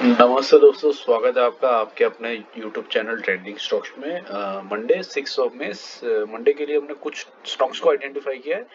नमस्ते दोस्तों, स्वागत है आपका आपके अपने YouTube चैनल ट्रेंडिंग स्टॉक्स में। मंडे 6 ऑफ में मंडे के लिए हमने कुछ स्टॉक्स को आइडेंटिफाई किया है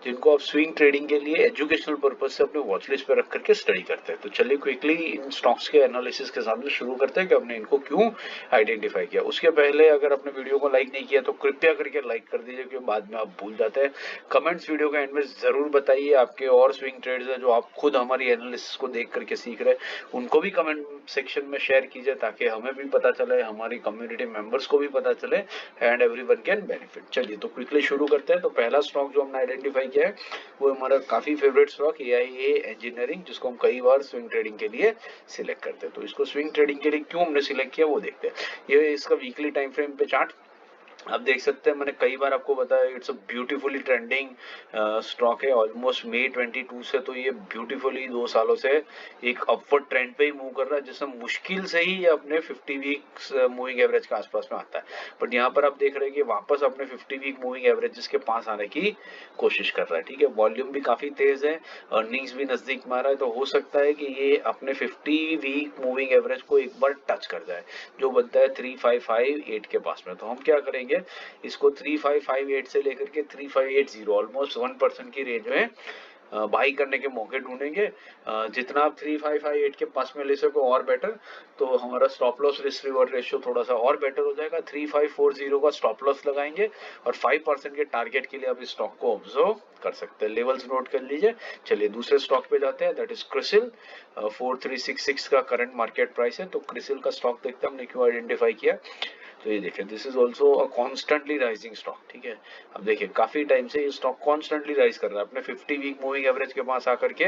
जिनको आप स्विंग ट्रेडिंग के लिए एजुकेशनल पर्पज से अपने वॉच लिस्ट पे रख करके स्टडी करते हैं। तो चलिए क्विकली इन स्टॉक्स के एनालिसिस के साथ में शुरू करते हैं कि हमने इनको क्यों आइडेंटिफाई किया। उसके पहले अगर आपने वीडियो को लाइक नहीं किया तो कृपया करके लाइक कर दीजिए, क्योंकि बाद में आप भूल जाते हैं। कमेंट्स वीडियो का एंड में जरूर बताइए आपके और स्विंग ट्रेड्स है जो आप खुद हमारी एनालिसिस को देख करके सीख रहे हैं, उनको भी कमेंट सेक्शन में शेयर कीजिए ताकि हमें भी पता चले, हमारी कम्युनिटी मेंबर्स को भी पता चले एंड एवरीवन कैन बेनिफिट। चलिए तो क्विकली शुरू करते हैं। तो पहला स्टॉक जो हमने आइडेंटिफाई किया है वो हमारा काफी फेवरेट स्टॉक AIA इंजीनियरिंग, जिसको हम कई बार स्विंग ट्रेडिंग के लिए सिलेक्ट करते हैं। तो इसको स्विंग ट्रेडिंग के लिए क्यों हमने सिलेक्ट किया वो देखते हैं। ये इसका वीकली टाइम फ्रेम पे चार्ट आप देख सकते हैं, मैंने कई बार आपको बताया it's a beautifully trending stock है। ऑलमोस्ट मई 22 से तो ये ब्यूटीफुली 2 सालों से एक अपवर्ड ट्रेंड पे ही मूव कर रहा है, जिसमें मुश्किल से ही ये अपने 50 वीक्स मूविंग एवरेज के आसपास में आता है। बट यहाँ पर आप देख रहे हैं कि वापस अपने 50 वीक मूविंग एवरेजेस के पास आने की कोशिश कर रहा है। ठीक है, वॉल्यूम भी काफी तेज है, अर्निंग्स भी नजदीक में आ रहा है, तो हो सकता है कि ये अपने 50 वीक मूविंग एवरेज को एक बार टच कर जाए, जो बनता है 3558 के पास में। तो हम क्या करेंगे, इसको 3558 से लेकर के 3580 ऑलमोस्ट 1% की रेंज में बाई करने के मौके ढूंढेंगे। जितना आप 3558 के पास में ले सको और बेटर, तो हमारा stop loss risk reward ratio थोड़ा सा और बेटर हो जाएगा। 3540 का स्टॉप लॉस लगाएंगे और 5% के टारगेट के लिए आप इस स्टॉक को ऑब्जर्व कर सकते हैं। लेवल्स नोट कर लीजिए। चलिए दूसरे स्टॉक पे जाते हैं, दैट इज क्रिसिल। 4366 का करंट मार्केट प्राइस है। तो क्रिसिल का स्टॉक देखते हैं हमने क्यों आइडेंटिफाई किया। तो ये देखिए, this is also a constantly rising stock. ठीक है, अब देखिए काफी टाइम से ये स्टॉक कॉन्स्टेंटली राइज कर रहा है, अपने 50 वीक मूविंग एवरेज के पास आकर के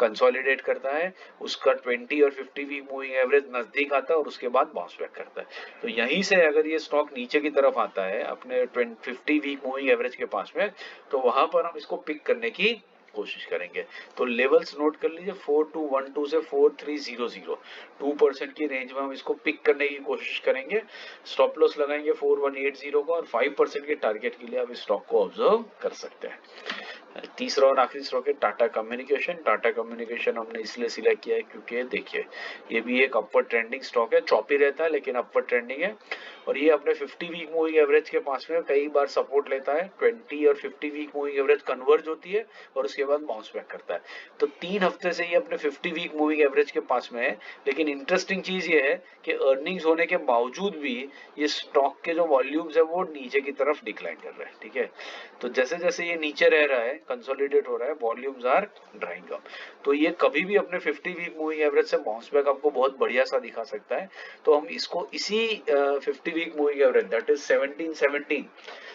कंसोलिडेट करता है, उसका 20 और 50 वीक मूविंग एवरेज नजदीक आता है और उसके बाद बाउंस बैक करता है। तो यहीं से अगर ये स्टॉक नीचे की तरफ आता है अपने 50 वीक मूविंग एवरेज के पास में, तो वहां पर हम इसको पिक करने की कोशिश करेंगे। तो लेवल्स नोट कर लीजिए, 4212 से 4300, 2% की रेंज में हम इसको पिक करने की कोशिश करेंगे। स्टॉप लॉस लगाएंगे 4180 का और 5% के टारगेट के लिए आप इस स्टॉक को ऑब्जर्व कर सकते हैं। तीसरा और आखिरी स्टॉक है टाटा कम्युनिकेशन। टाटा कम्युनिकेशन हमने इसलिए सिलेक्ट किया है क्योंकि देखिए ये भी एक अपवर्ड ट्रेंडिंग स्टॉक है, चॉपी रहता है लेकिन अपवर्ड ट्रेंडिंग है, और ये अपने 50 वीक मूविंग एवरेज के पास में कई बार सपोर्ट लेता है। 20 और 50 वीक मूविंग एवरेज कन्वर्ज होती है और उसके बाद बाउंस बैक करता है। तो 3 हफ्ते से ये अपने 50 वीक मूविंग एवरेज के पास में है। लेकिन इंटरेस्टिंग चीज ये है कि अर्निंग्स होने के बावजूद भी ये स्टॉक के जो वॉल्यूम्स है वो नीचे की तरफ डिक्लाइन कर रहे हैं। ठीक है, तो जैसे जैसे ये नीचे रह रहा है, कंसोलिडेट हो रहा है, वॉल्यूम्स आर ड्राइंग अप, तो ये कभी भी अपने 50 वीक मूविंग एवरेज से बाउंस बैक आपको बहुत बढ़िया सा दिखा सकता है। तो हम इसको इसी 50 week moving average that is 1717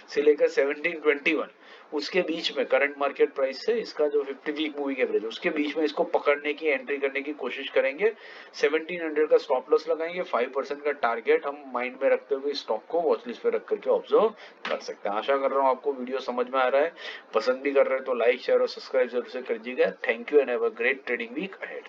से लेकर 1721 उसके बीच में करंट मार्केट प्राइस से इसका जो 50 वीक मूविंग एवरेज उसके बीच में इसको पकड़ने की, एंट्री करने की कोशिश करेंगे। 1700 का स्टॉप लॉस लगाएंगे, 5% का टारगेट हम माइंड में रखते हुए स्टॉक को वॉच लिस्ट पे रख करके ऑब्जर्व कर सकते हैं। आशा कर रहा हूँ आपको वीडियो समझ में आ रहा है। पसंद भी कर रहे हैं तो लाइक शेयर और सब्सक्राइब जरूर से कर दीजिएगा। Thank you and have a great trading week ahead.